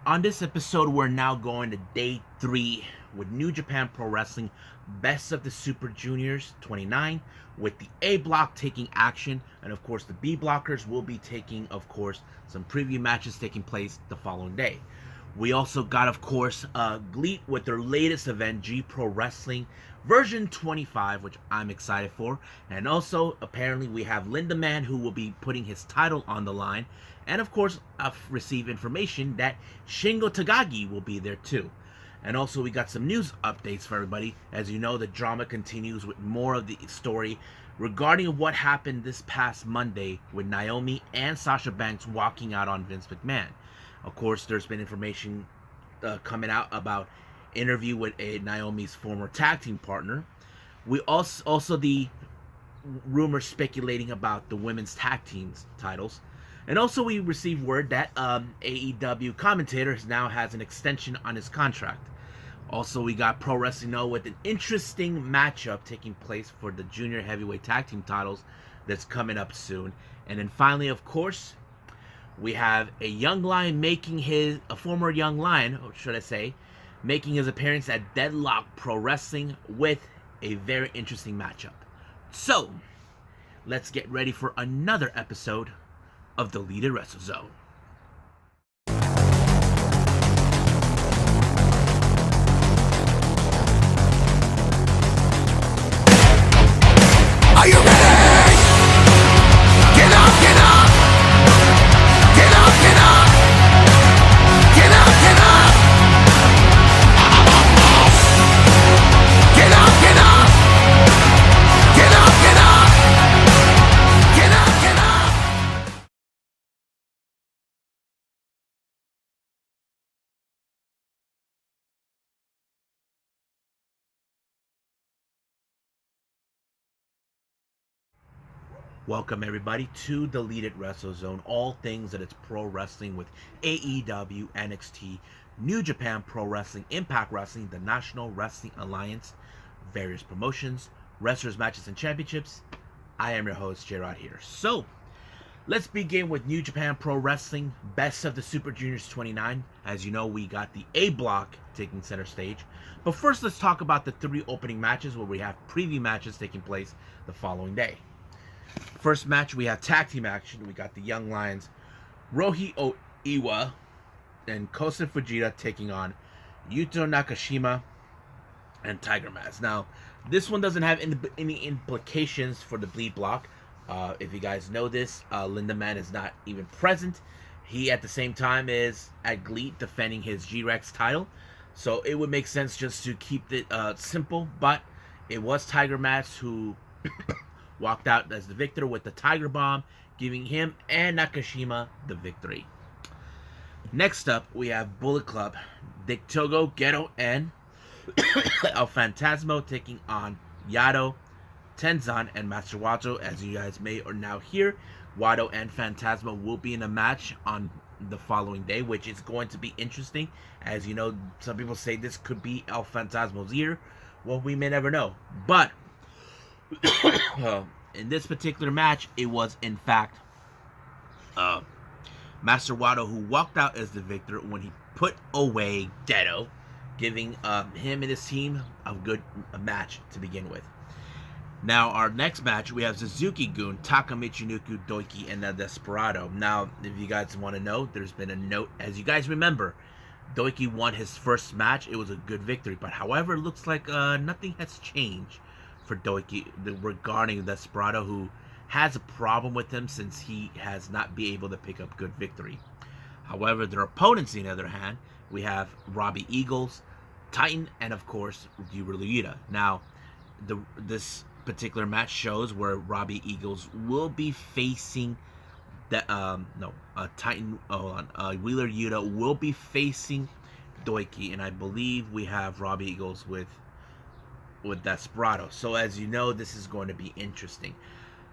On this episode, we're now going to day 3 with New Japan Pro Wrestling Best of the Super Juniors 29, with the A block taking action, and of course the B blockers will be taking, of course, some preview matches taking place the following day. We also got, of course, GLEAT with their latest event, G Pro Wrestling version 25, which I'm excited for. And also, apparently, we have Linda Man, who will be putting his title on the line. And of course, I've received information that Shingo Takagi will be there too. And also, we got some news updates for everybody. As you know, the drama continues with more of the story regarding what happened this past Monday with Naomi and Sasha Banks walking out on Vince McMahon. Of course, there's been information coming out about interview with Naomi's former tag team partner. We also the rumors speculating about the women's tag teams titles. And also we received word that AEW commentator now has an extension on his contract. Also, we got Pro Wrestling Noah with an interesting matchup taking place for the junior heavyweight tag team titles that's coming up soon. And then finally, of course, we have a young lion a former young lion, or should I say, making his appearance at Deadlock Pro Wrestling with a very interesting matchup. So, let's get ready for another episode of Deleted Wrestle Zone. Are you ready? Get up, get up! Get up, get up! Get up, get up! Get up, get up! Get up, get up! Get up, get up! Welcome everybody to Deleted Wrestle Zone, all things that it's pro wrestling with AEW, NXT, New Japan Pro Wrestling, Impact Wrestling, the National Wrestling Alliance, various promotions, wrestlers, matches, and championships. I am your host, J-Rod here. So, let's begin with New Japan Pro Wrestling Best of the Super Juniors 29. As you know, we got the A block taking center stage. But first, let's talk about the 3 opening matches where we have preview matches taking place the following day. First match, we have tag team action. We got the Young Lions, Rohi Oiwa and Kosa Fujita taking on Yuto Nakashima and Tiger Mask. Now, this one doesn't have any implications for the bleed block. If you guys know this, Linda Man is not even present. He, at the same time, is at GLEAT defending his G-Rex title. So it would make sense just to keep it simple. But it was Tiger Mask who walked out as the victor with the Tiger Bomb, giving him and Nakashima the victory. Next up, we have Bullet Club, Dick Togo, Geto, and El Phantasmo taking on Yado, Tenzan, and Master Wato. As you guys may or now hear, Wato and Phantasmo will be in a match on the following day, which is going to be interesting. As you know, some people say this could be El Phantasmo's year. Well, we may never know. But in this particular match, it was in fact Master Wato who walked out as the victor when he put away Geto, giving him and his team a match to begin with. Now, our next match, we have Suzuki-gun, Taka Michinoku, Doiki, and the Desperado. Now, if you guys want to know, there's been a note. As you guys remember, Doiki won his first match. It was a good victory. But however, it looks like nothing has changed for Doiki regarding Desperado, who has a problem with him since he has not been able to pick up good victory. However, their opponents, on the other hand, we have Robbie Eagles, Titan, and of course, Yura Yuta. Now, this particular match shows where Robbie Eagles will be facing Titan. Wheeler Yuta will be facing Doiki, and I believe we have Robbie Eagles with Desperado. So as you know, this is going to be interesting.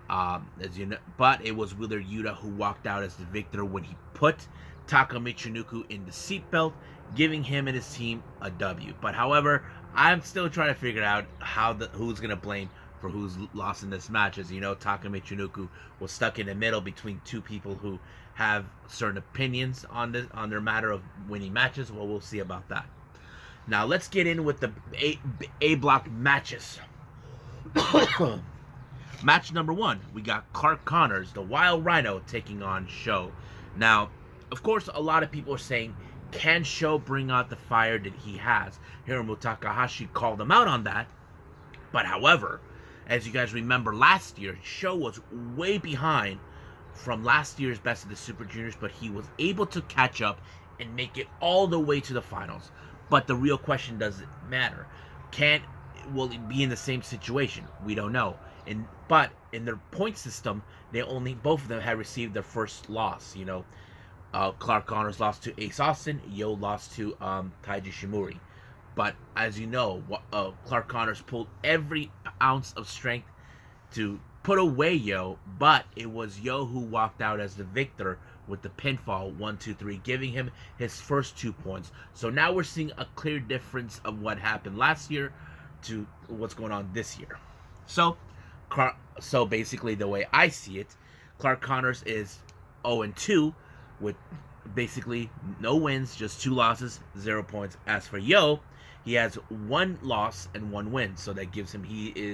As you know, but it was Wheeler Yuta who walked out as the victor when he put Taka Michinoku in the seatbelt, giving him and his team a W. But however, I'm still trying to figure out who's going to blame for who's lost in this match. As you know, Taka Michinoku was stuck in the middle between two people who have certain opinions on their matter of winning matches. Well, we'll see about that. Now let's get in with the A block matches. Match number 1, we got Clark Connors, the Wild Rhino, taking on Sho. Now, of course, a lot of people are saying, can Sho bring out the fire that he has? Hiromu Takahashi called him out on that. But however, as you guys remember last year, Sho was way behind from last year's Best of the Super Juniors, but he was able to catch up and make it all the way to the finals. But the real question, does it matter? Will it be in the same situation? We don't know. But in their point system, both of them had received their first loss. You know, Clark Connors lost to Ace Austin, Yo lost to Taiji Shimori. But as you know, Clark Connors pulled every ounce of strength to put away Yo, but it was Yo who walked out as the victor with the pinfall 1-2-3, giving him his first 2 points. So now we're seeing a clear difference of what happened last year to what's going on this year. So basically, the way I see it, Clark Connors is 0-2 with basically no wins, just 2 losses, 0 points. As for Yo, he has 1 loss and 1 win, so that gives him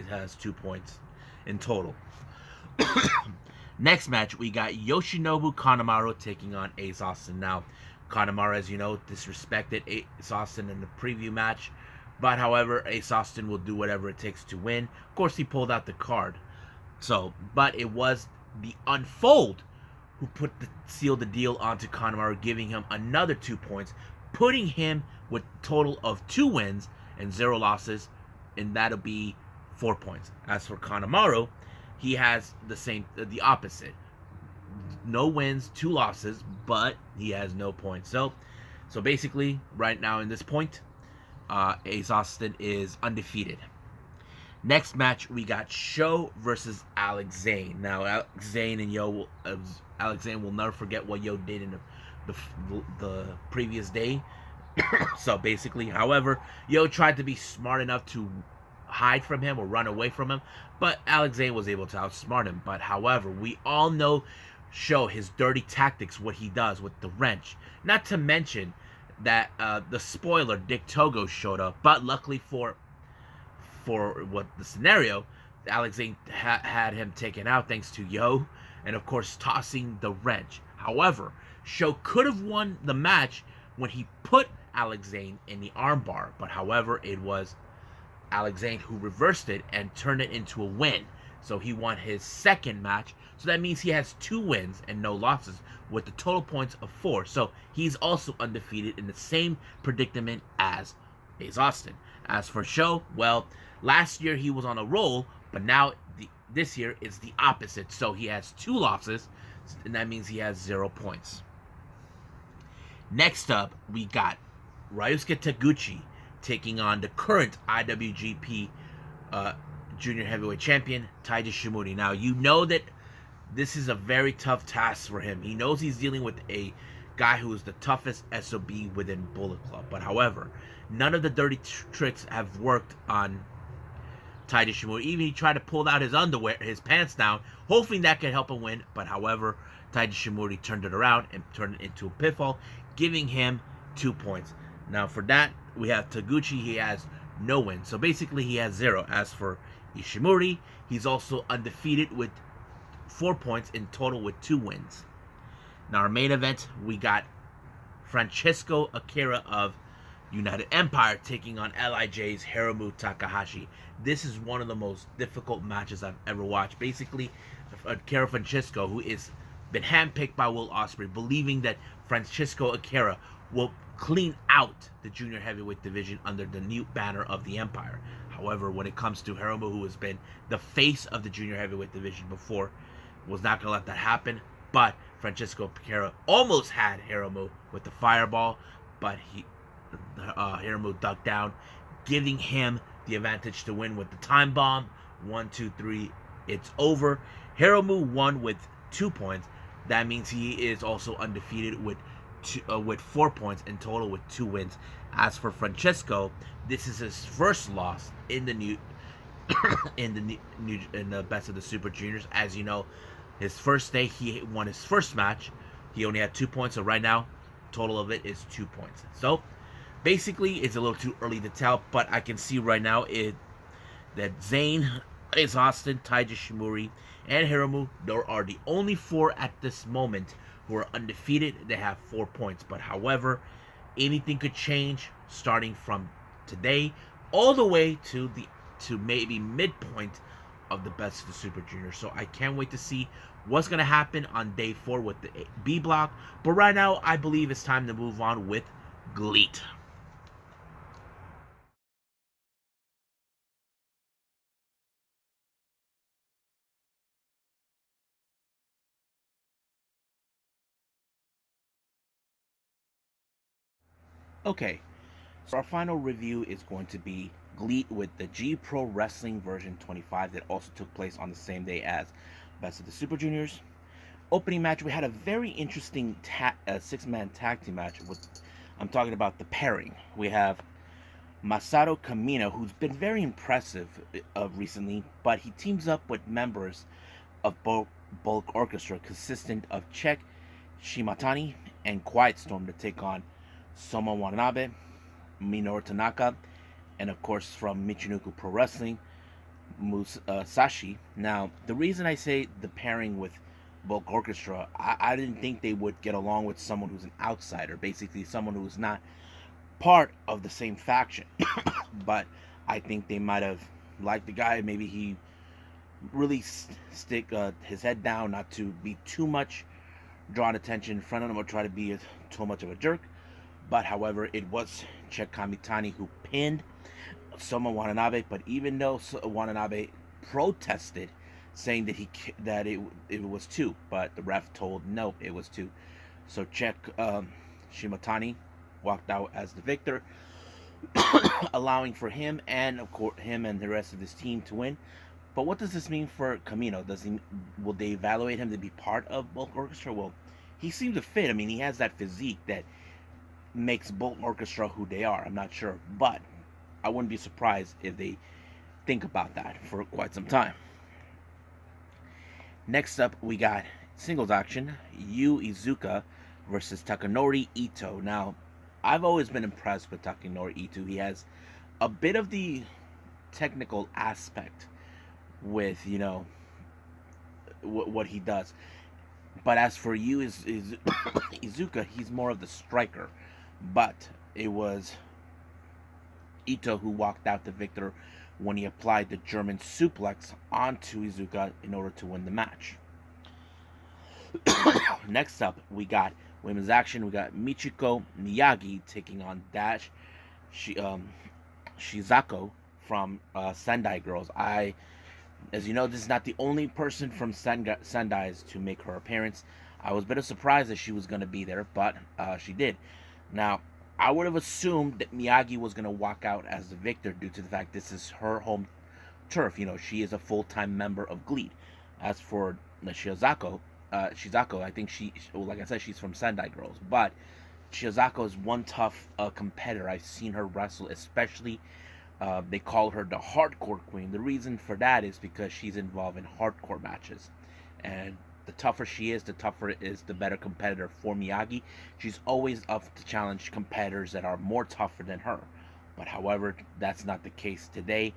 has 2 points in total. Next match, we got Yoshinobu Kanemaru taking on Ace Austin. Now, Kanemaru, as you know, disrespected Ace Austin in the preview match. But however, Ace Austin will do whatever it takes to win. Of course, he pulled out the card. But it was the Unfold who sealed the deal onto Kanemaru, giving him another 2 points, putting him with a total of 2 wins and 0 losses, and that'll be 4 points. As for Kanemaru, he has the opposite. No wins, 2 losses, but he has no points. So basically, right now in this point, Ace Austin is undefeated. Next match, we got Sho versus Alex Zane. Now, Alex Zane will never forget what Yo did in the previous day. So basically, however, Yo tried to be smart enough to hide from him or run away from him, but Alex Zane was able to outsmart him. But however, we all know Sho, his dirty tactics, what he does with the wrench. Not to mention that the spoiler, Dick Togo, showed up, but luckily for what the scenario, Alex Zane had him taken out thanks to Yo, and of course tossing the wrench. However, Sho could have won the match when he put Alex Zane in the armbar, but however, it was Alex Zane who reversed it and turned it into a win. So he won his second match. So that means he has 2 wins and no losses with the total points of 4. So he's also undefeated in the same predicament as Ace Austin. As for Sho, well, last year he was on a roll, but now this year it's the opposite. So he has 2 losses, and that means he has 0 points. Next up, we got Ryusuke Taguchi taking on the current IWGP Junior Heavyweight Champion, Taiji Shimori. Now, you know that this is a very tough task for him. He knows he's dealing with a guy who is the toughest SOB within Bullet Club. But however, none of the dirty tricks have worked on Taiji Shimori. Even he tried to pull out his pants down, hoping that could help him win. But however, Taiji Shimori turned it around and turned it into a pitfall, giving him 2 points. Now for that, we have Taguchi. He has no win. So basically he has 0. As for Ishimori, he's also undefeated with 4 points in total with 2 wins. Now our main event, we got Francesco Akira of United Empire taking on LIJ's Hiromu Takahashi. This is one of the most difficult matches I've ever watched. Basically, Akira Francesco, who is been handpicked by Will Ospreay, believing that Francesco Akira will clean out the junior heavyweight division under the new banner of the Empire. However, when it comes to Hiromu, who has been the face of the junior heavyweight division before, was not going to let that happen. But Francesco Akira almost had Hiromu with the fireball, but Hiromu ducked down, giving him the advantage to win with the time bomb. 1, 2, 3, it's over. Hiromu won with 2 points. That means he is also undefeated with 4 points in total with 2 wins. As for Francesco, this is his first loss in the in the Best of the Super Juniors. As you know, his first day he won his first match. He only had 2 points, so right now, total of it is 2 points. So basically, it's a little too early to tell, but I can see right now that Zayn, Ace Austin, Taiji Shimori, and Hiromu are the only four at this moment who are undefeated. They have 4 points, but however, anything could change starting from today all the way to maybe midpoint of the Best of the Super Junior. So I can't wait to see what's going to happen on day 4 with the B block. But right now, I believe it's time to move on with GLEAT. Okay, so our final review is going to be GLEAT with the G Pro Wrestling version 25 that also took place on the same day as Best of the Super Juniors. Opening match, we had a very interesting six-man tag team match. I'm talking about the pairing. We have Masato Kamino, who's been very impressive recently, but he teams up with members of Bulk Orchestra, consistent of Czech Shimatani and Quiet Storm, to take on Soma Watanabe, Minoru Tanaka, and of course from Michinoku Pro Wrestling, Musashi. Now, the reason I say the pairing with Bulk Orchestra, I didn't think they would get along with someone who's an outsider, basically someone who's not part of the same faction. But I think they might have liked the guy. Maybe he really stick his head down, not to be too much drawing attention in front of him or try to be too much of a jerk. But however, it was Czech Kamitani who pinned Soma Watanabe. But even though Watanabe protested, saying that it was 2, but the ref told no, it was 2. So Czech Shimatani walked out as the victor, allowing for him and of course him and the rest of his team to win. But what does this mean for Kamino? Will they evaluate him to be part of Bulk Orchestra? Well, he seems to fit. I mean, he has that physique that makes Bulk Orchestra who they are. I'm not sure, but I wouldn't be surprised if they think about that for quite some time. Next up, we got singles action: Yu Iizuka versus Takanori Ito. Now, I've always been impressed with Takanori Ito. He has a bit of the technical aspect with, what he does. But as for Yu Iizuka, he's more of the striker. But it was Ito who walked out the victor when he applied the German suplex onto Iizuka in order to win the match. Next up, we got women's action. We got Michiko Miyagi taking on Dash Shizako from Sendai Girls. As you know, this is not the only person from Sendai's to make her appearance. I was a bit surprised that she was going to be there, but she did. Now, I would have assumed that Miyagi was going to walk out as the victor due to the fact this is her home turf. She is a full-time member of GLEAT. As for Shizako, I think like I said, she's from Sendai Girls. But Shizako is one tough competitor. I've seen her wrestle, especially they call her the hardcore queen. The reason for that is because she's involved in hardcore matches. And the tougher she is, the tougher it is, the better competitor for Miyagi. She's always up to challenge competitors that are more tougher than her. But however, that's not the case today.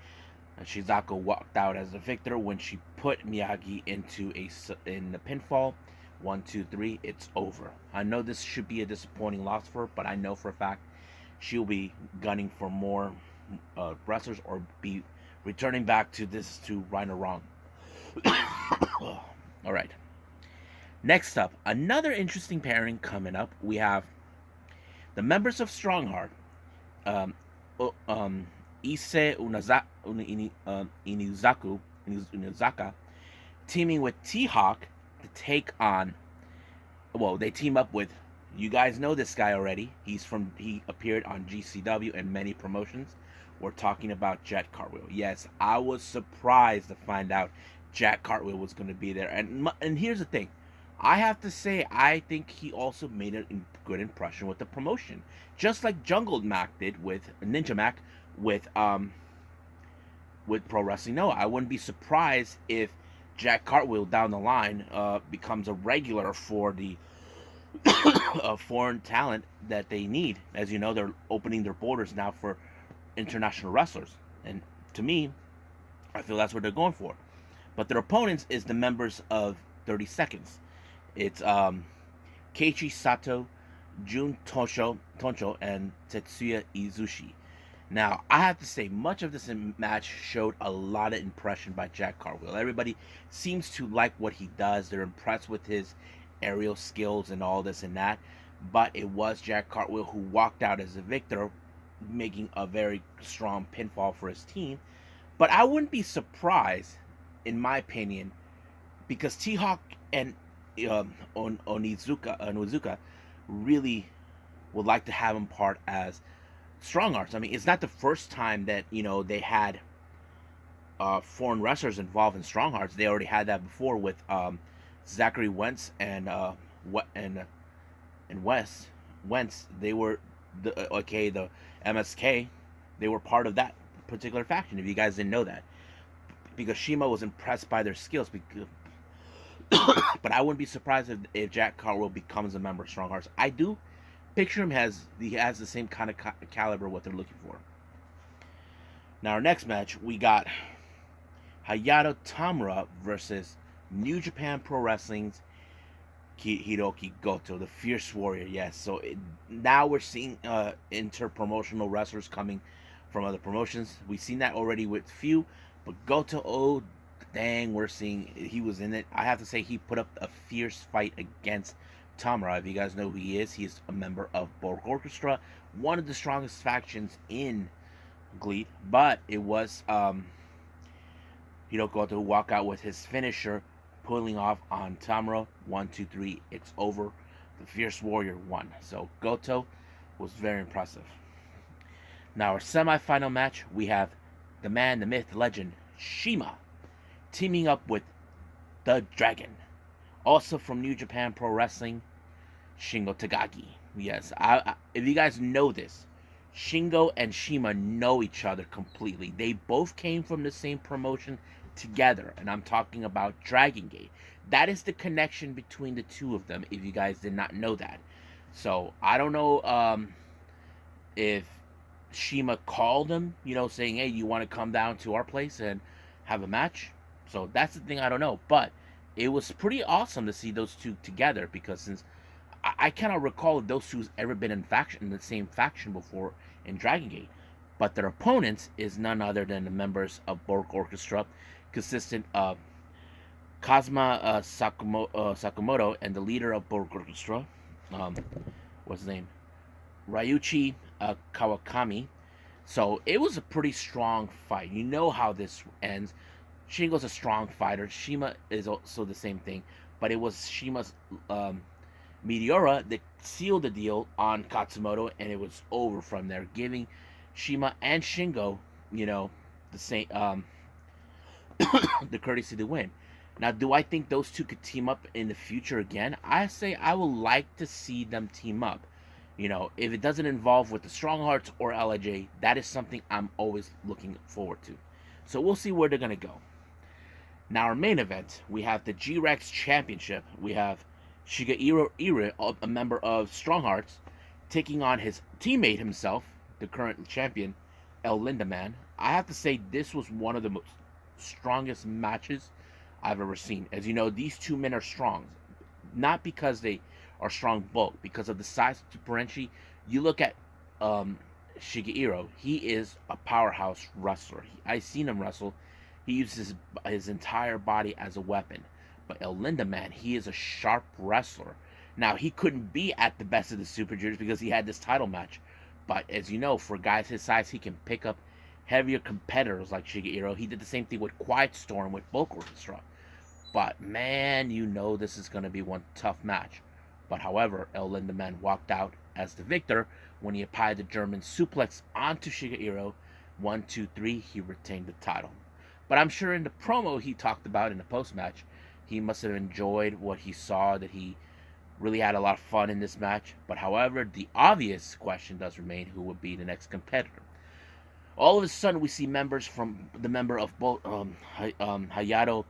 Shizako walked out as the victor when she put Miyagi in the pinfall. 1, 2, 3, it's over. I know this should be a disappointing loss for her, but I know for a fact she'll be gunning for more wrestlers or be returning back to this to right or wrong. All right. Next up, another interesting pairing coming up. We have the members of Strongheart, Issei Inuzaka, teaming with T-Hawk to take on. Well, they team up with. You guys know this guy already. He appeared on GCW and many promotions. We're talking about Jack Cartwheel. Yes, I was surprised to find out Jack Cartwheel was going to be there. And here's the thing. I have to say, I think he also made a good impression with the promotion. Just like Jungle Mac did with Ninja Mac with with Pro Wrestling Noah. I wouldn't be surprised if Jack Cartwheel down the line becomes a regular for the foreign talent that they need. As you know, they're opening their borders now for international wrestlers, and to me, I feel that's what they're going for. But their opponents is the members of 30 Seconds. It's Keiichi Sato, Jun Toncho, and Tetsuya Izushi. Now, I have to say, much of this match showed a lot of impression by Jack Cartwheel. Everybody seems to like what he does. They're impressed with his aerial skills and all this and that. But it was Jack Cartwheel who walked out as a victor, making a very strong pinfall for his team. But I wouldn't be surprised, in my opinion, because T-Hawk and Onizuka really would like to have him part as Strong Arts. I mean, it's not the first time that they had foreign wrestlers involved in Strong Arts. They already had that before with Zachary Wentz and Wentz. They were the MSK. They were part of that particular faction. If you guys didn't know that, because Shima was impressed by their skills. But I wouldn't be surprised if Jack Cartwheel becomes a member of Strong Arts. I do picture him he has the same kind of caliber what they're looking for. Now our next match, we got Hayato Tamura versus New Japan Pro Wrestling's Hirooki Goto, the Fierce Warrior. Yes, so now we're seeing inter-promotional wrestlers coming from other promotions. We've seen that already with few, but Goto, oh dang, we're seeing he was in it. I have to say he put up a fierce fight against Tamura. If you guys know who he is, he's a member of Borg Orchestra, one of the strongest factions in GLEAT. But it was Hirooki Goto who walked out with his finisher, pulling off on Tamura. 1, 2, 3, it's over. The Fierce Warrior won. So Goto was very impressive. Now our semi-final match, we have the man, the myth, the legend, Shima, teaming up with the Dragon, also from New Japan Pro Wrestling, Shingo Takagi. Yes, if you guys know this, Shingo and Shima know each other completely. They both came from the same promotion together, and I'm talking about Dragon Gate. That is the connection between the two of them, if you guys did not know that. So I don't know if Shima called him, saying, hey, you want to come down to our place and have a match? So that's the thing, I don't know. But it was pretty awesome to see those two together, because since I cannot recall if those two's ever been in the same faction before in Dragon Gate. But their opponents is none other than the members of Borg Orchestra, consistent of Kazuma Sakamoto and the leader of Borg Orchestra, what's his name? Ryuichi Kawakami. So it was a pretty strong fight. You know how this ends. Shingo's a strong fighter. Shima is also the same thing. But it was Shima's Meteora that sealed the deal on Katsumoto, and it was over from there, giving Shima and Shingo, the same the courtesy to win. Now, do I think those two could team up in the future again? I say I would like to see them team up. If it doesn't involve with the Strong Hearts or LIJ, that is something I'm always looking forward to. So we'll see where they're going to go. Now, our main event, we have the G-Rex Championship. We have Shigeru Ire, a member of Strong Hearts, taking on his teammate himself, the current champion, El Lindaman. I have to say, this was one of the most strongest matches I've ever seen. As you know, these two men are strong. Not because they are strong bulk, because of the size differential. You look at Shigeru, he is a powerhouse wrestler. I've seen him wrestle. He uses his entire body as a weapon. But El Lindaman, he is a sharp wrestler. Now, he couldn't be at the best of the Super Juniors because he had this title match. But as you know, for guys his size, he can pick up heavier competitors like Shigeru. He did the same thing with Quiet Storm with Bulk Orchestra. But man, this is going to be one tough match. But however, El Lindaman walked out as the victor when he applied the German suplex onto Shigeru. 1, 2, 3, he retained the title. But I'm sure in the promo he talked about in the post-match, he must have enjoyed what he saw, that he really had a lot of fun in this match. But however, the obvious question does remain, who would be the next competitor? All of a sudden, we see members from the member of both Hayato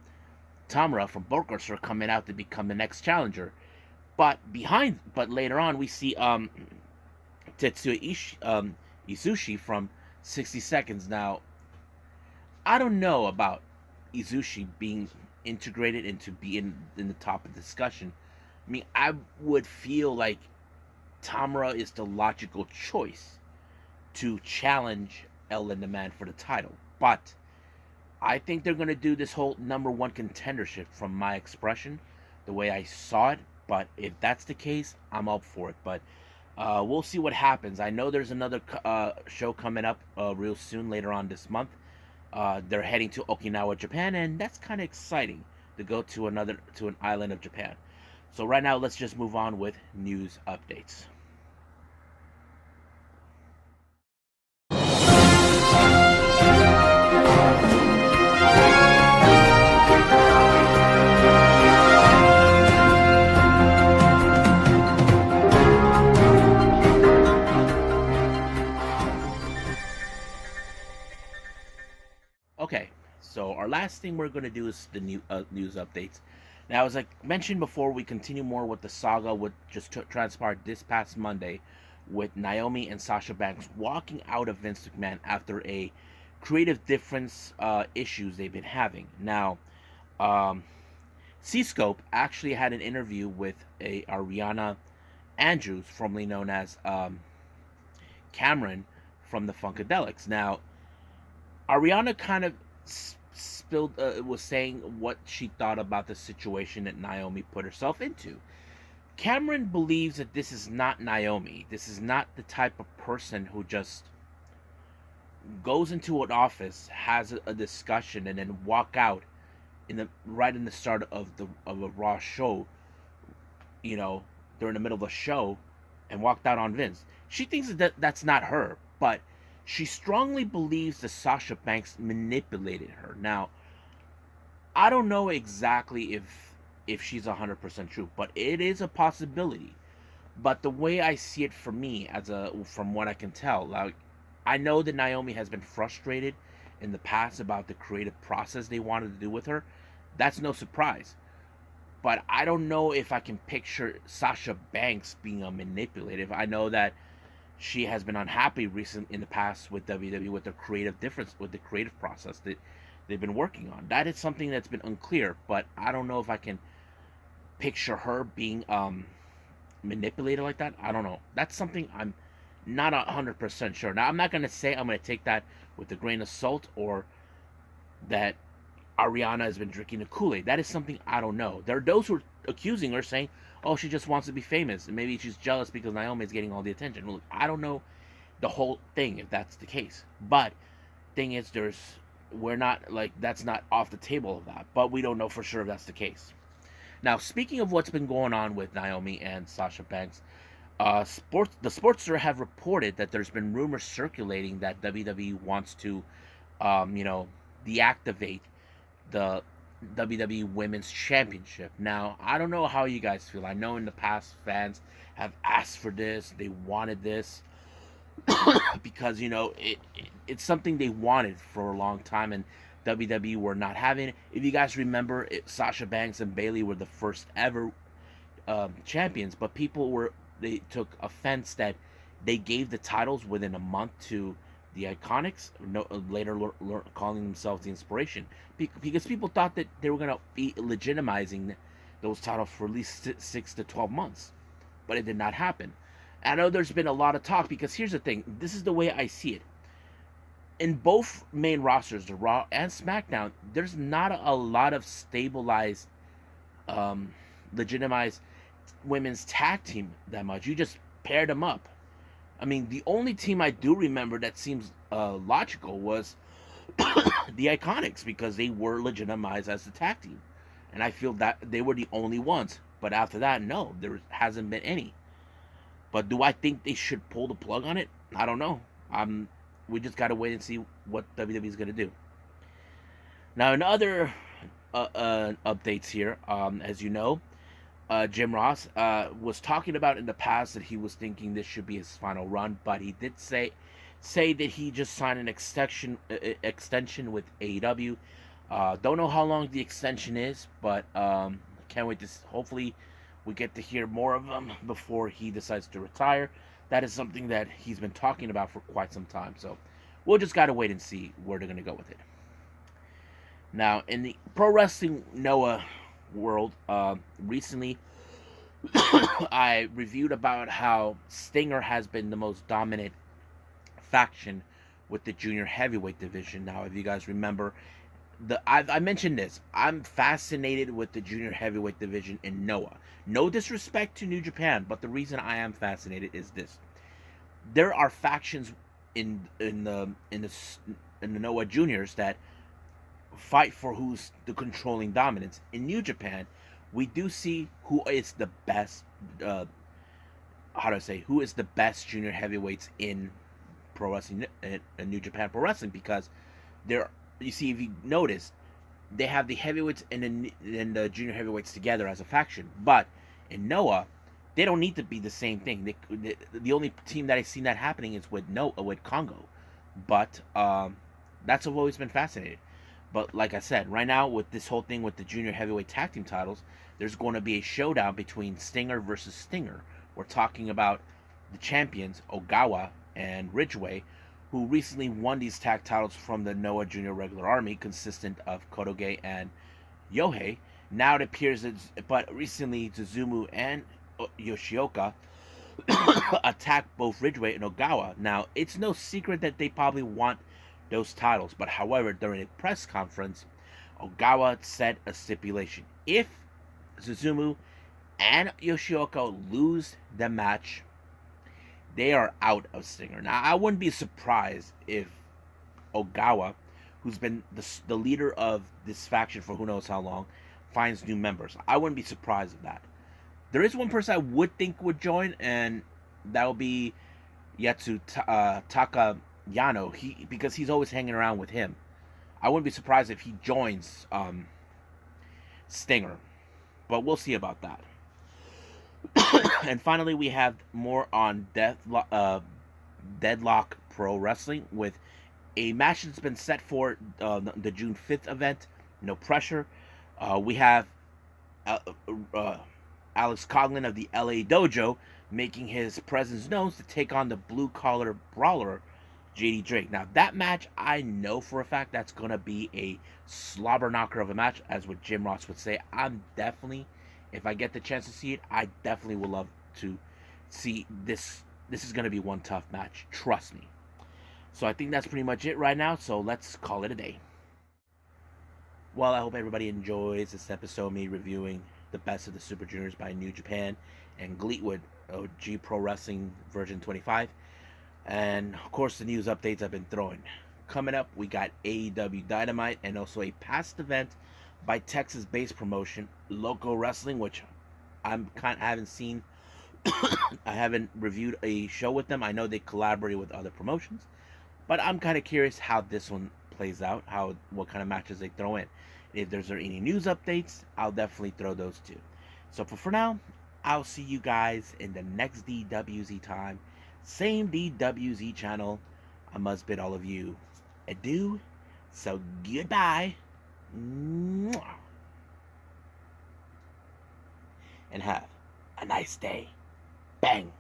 Tamura from Bokuster coming out to become the next challenger. But later on, we see Tetsuya Izushi from 60 Seconds. Now, I don't know about Izushi being integrated into being in the top of discussion. I mean, I would feel like Tamura is the logical choice to challenge El Lindemann for the title. But I think they're going to do this whole number one contendership from my expression, the way I saw it. But if that's the case, I'm up for it. But we'll see what happens. I know there's another show coming up real soon, later on this month. They're heading to Okinawa, Japan, and that's kind of exciting to go to an island of Japan. So right now, let's just move on with news updates. Okay, so our last thing we're going to do is the news updates. Now, as I mentioned before, we continue more with the saga what just transpired this past Monday with Naomi and Sasha Banks walking out of Vince McMahon after a creative difference issues they've been having. Now, C-Scope actually had an interview with a Ariana Andrews, formerly known as Cameron from the Funkadelics. Now, Ariana kind of spilled was saying what she thought about the situation that Naomi put herself into. Cameron believes that this is not Naomi. This is not the type of person who just goes into an office, has a discussion, and then walk out right in the start of a Raw show. You know, during the middle of a show, and walked out on Vince. She thinks that that's not her, but she strongly believes that Sasha Banks manipulated her. Now, I don't know exactly if she's 100% true, but it is a possibility. But the way I see it, for me, from what I can tell, like, I know that Naomi has been frustrated in the past about the creative process they wanted to do with her. That's no surprise. But I don't know if I can picture Sasha Banks being a manipulative. I know that she has been unhappy in the past with WWE with the creative process that they've been working on. That is something that's been unclear, but I don't know if I can picture her being manipulated like that. I don't know. That's something I'm not 100% sure. Now, I'm not going to say I'm going to take that with a grain of salt, or that Ariana has been drinking the Kool-Aid. That is something I don't know. There are those who are accusing her, saying, oh, she just wants to be famous, and maybe she's jealous because Naomi is getting all the attention. Look, I don't know the whole thing, if that's the case. But thing is, we're not, like, that's not off the table of that, but we don't know for sure if that's the case. Now, speaking of what's been going on with Naomi and Sasha Banks, the Sportster have reported that there's been rumors circulating that WWE wants to, deactivate the WWE Women's Championship. Now, I don't know how you guys feel. I know in the past fans have asked for this. They wanted this because, it's something they wanted for a long time, and WWE were not having it. If you guys remember, Sasha Banks and Bayley were the first ever champions, but they took offense that they gave the titles within a month to the Iconics, later calling themselves the Inspiration, because people thought that they were going to be legitimizing those titles for at least 6 to 12 months, but it did not happen. I know there's been a lot of talk, because here's the thing, this is the way I see it. In both main rosters, the Raw and SmackDown, there's not a lot of stabilized, legitimized women's tag team that much. You just paired them up. I mean, the only team I do remember that seems logical was the Iconics, because they were legitimized as the tag team. And I feel that they were the only ones. But after that, no, there hasn't been any. But do I think they should pull the plug on it? I don't know. We just got to wait and see what WWE is going to do. Now, in other updates here, as you know, Jim Ross was talking about in the past that he was thinking this should be his final run, but he did say say that he just signed an extension with AEW. Don't know how long the extension is, but can't wait to. Hopefully, we get to hear more of him before he decides to retire. That is something that he's been talking about for quite some time. So we'll just gotta wait and see where they're gonna go with it. Now, in the pro wrestling NOAH world, recently I reviewed about how Stinger has been the most dominant faction with the junior heavyweight division. Now, if you guys remember, I mentioned this. I'm fascinated with the junior heavyweight division in NOAH. No disrespect to New Japan, but the reason I am fascinated is this: there are factions in the NOAH juniors that fight for who's the controlling dominance. In New Japan, we do see who is the best. How do I say? Who is the best junior heavyweights in pro wrestling, in New Japan Pro Wrestling? Because there, you see, if you notice, they have the heavyweights and the junior heavyweights together as a faction. But in NOAH, they don't need to be the same thing. The only team that I've seen that happening is with Congo. But that's always been fascinating. But like I said, right now with this whole thing with the junior heavyweight tag team titles, there's going to be a showdown between Stinger versus Stinger. We're talking about the champions Ogawa and Ridgeway, who recently won these tag titles from the NOAH Junior Regular Army, consistent of Kotoge and Yohei. Now it appears that, but recently Suzumu and Yoshioka attacked both Ridgeway and Ogawa. Now, it's no secret that they probably want those titles, but however, during a press conference, Ogawa said a stipulation. If Suzumu and Yoshioka lose the match, they are out of Stinger. Now, I wouldn't be surprised if Ogawa, who's been the leader of this faction for who knows how long, finds new members. I wouldn't be surprised at that. There is one person I would think would join, and that will be Yatsu Takayano. Because he's always hanging around with him. I wouldn't be surprised if he joins Stinger, but we'll see about that. And finally, we have more on Deadlock Pro Wrestling with a match that's been set for the June 5th event. No pressure. We have Alex Coughlin of the LA Dojo making his presence known to take on the blue collar brawler JD Drake. Now, that match, I know for a fact that's going to be a slobber knocker of a match, as what Jim Ross would say. I'm definitely, if I get the chance to see it, I definitely would love to see this. This is going to be one tough match. Trust me. So I think that's pretty much it right now. So let's call it a day. Well, I hope everybody enjoys this episode of me reviewing the best of the Super Juniors by New Japan and GLEAT with G Pro Wrestling version 25. And of course, the news updates I've been throwing. Coming up, we got AEW Dynamite and also a past event by Texas-based promotion Loco Wrestling, which I haven't seen. I haven't reviewed a show with them. I know they collaborate with other promotions, but I'm kind of curious how this one plays out. What kind of matches they throw in. If there's any news updates, I'll definitely throw those too. So for now, I'll see you guys in the next DWZ time. Same DWZ channel. I must bid all of you adieu. So goodbye. And have a nice day. Bang.